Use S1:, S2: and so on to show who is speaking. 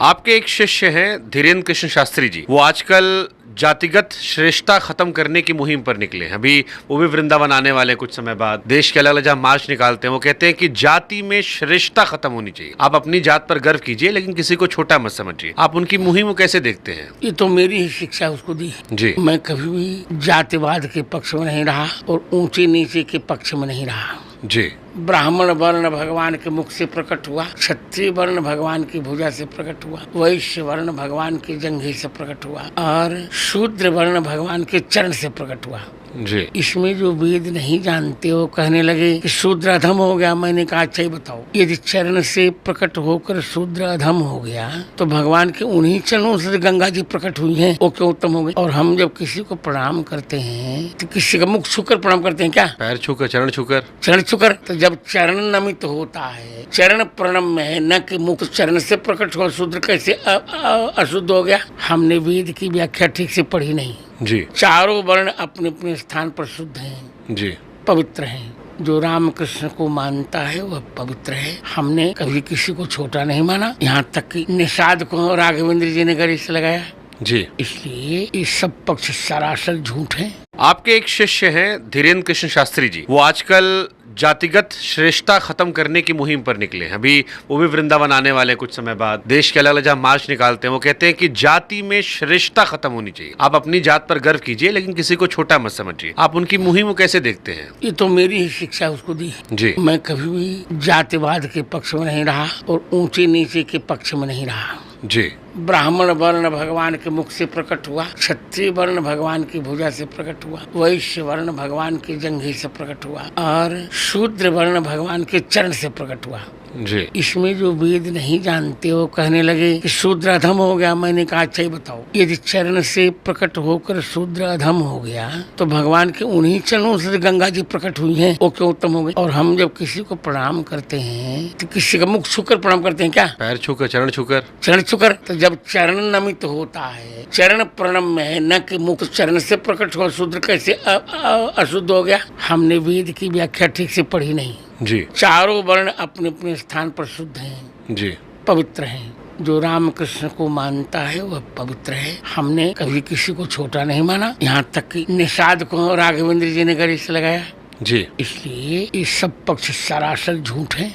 S1: आपके एक शिष्य हैं धीरेन्द्र कृष्ण शास्त्री जी। वो आजकल जातिगत श्रेष्ठता खत्म करने की मुहिम पर निकले हैं। अभी वो भी वृंदावन आने वाले कुछ समय बाद। देश के अलग अलग जहाँ मार्च निकालते हैं वो कहते हैं कि जाति में श्रेष्ठता खत्म होनी चाहिए। आप अपनी जात पर गर्व कीजिए लेकिन किसी को छोटा मत समझिए। आप उनकी मुहिम को कैसे देखते हैं?
S2: ये तो मेरी ही शिक्षा उसको दी है
S1: जी।
S2: मैं कभी भी जातिवाद के पक्ष में नहीं रहा और ऊंचे नीचे के पक्ष में नहीं रहा।
S1: जी।
S2: ब्राह्मण वर्ण भगवान के मुख से प्रकट हुआ, क्षत्रिय वर्ण भगवान की भुजा से प्रकट हुआ, वैश्य वर्ण भगवान के जंघे से प्रकट हुआ और शूद्र वर्ण भगवान के चरण से प्रकट हुआ।
S1: जी।
S2: इसमें जो वेद नहीं जानते हो कहने लगे कि शूद्र अधम हो गया। मैंने कहा अच्छा ही बताओ, यदि चरण से प्रकट होकर शूद्र अधम हो गया तो भगवान के उन्हीं चरणों से गंगा जी प्रकट हुई हैं, वो क्यों उत्तम हो गई? और हम जब किसी को प्रणाम करते हैं तो किसी का मुख छूकर प्रणाम करते हैं क्या?
S1: पैर छूकर, चरण छूकर।
S2: चरण छूकर। तो जब चरण नमित होता है, चरण प्रणम में है, न कि मुख। चरण से प्रकट हुआ शूद्र कैसे अशुद्ध हो गया? हमने वेद की व्याख्या ठीक से पढ़ी नहीं।
S1: जी।
S2: चारों वर्ण अपने अपने स्थान पर शुद्ध हैं,
S1: जी।
S2: पवित्र हैं। जो रामकृष्ण को मानता है वह पवित्र है। हमने कभी किसी को छोटा नहीं माना। यहाँ तक कि निषाद को राघवेंद्र जी ने गले से लगाया।
S1: जी।
S2: इसलिए ये सब पक्ष सरासर झूठ है।
S1: आपके एक शिष्य हैं धीरेन्द्र कृष्ण शास्त्री जी। वो आजकल जातिगत श्रेष्ठता खत्म करने की मुहिम पर निकले हैं। अभी वो भी वृंदावन आने वाले कुछ समय बाद। देश के अलग अलग जहाँ मार्च निकालते हैं वो कहते हैं कि जाति में श्रेष्ठता खत्म होनी चाहिए। आप अपनी जात पर गर्व कीजिए लेकिन किसी को छोटा मत समझिए। आप उनकी मुहिम को कैसे देखते हैं?
S2: ये तो मेरी ही शिक्षा उसको दी है।
S1: जी।
S2: मैं कभी भी जातिवाद के पक्ष में नहीं रहा और ऊंचे नीचे के पक्ष में नहीं रहा।
S1: जी।
S2: ब्राह्मण वर्ण भगवान के मुख से प्रकट हुआ, क्षत्रिय वर्ण भगवान की भुजा से प्रकट हुआ, वैश्य वर्ण भगवान के जंघे से प्रकट हुआ और शूद्र वर्ण भगवान के चरण से प्रकट हुआ।
S1: जी।
S2: इसमें जो वेद नहीं जानते हो कहने लगे कि शूद्र अधम हो गया। मैंने कहा अच्छा ही बताओ, यदि चरण से प्रकट होकर शूद्र अधम हो गया तो भगवान के उन्हीं चरणों से गंगा जी प्रकट हुई हैं, वो क्यों उत्तम हो गई? और हम जब किसी को प्रणाम करते हैं तो किसी का मुख छूकर प्रणाम करते हैं क्या?
S1: पैर छूकर, चरण छूकर।
S2: चरण छूकर। तो जब चरण नमित होता है, चरण प्रणम में है, न कि मुख। चरण से प्रकट हुआ शूद्र कैसे अशुद्ध हो गया? हमने वेद की व्याख्या ठीक से पढ़ी नहीं।
S1: जी।
S2: चारों वर्ण अपने अपने स्थान पर शुद्ध हैं,
S1: जी।
S2: पवित्र हैं। जो रामकृष्ण को मानता है वह पवित्र है। हमने कभी किसी को छोटा नहीं माना। यहाँ तक कि निषाद को राघवेंद्र जी ने गले से लगाया।
S1: जी।
S2: इसलिए ये सब पक्ष सरासर झूठ है।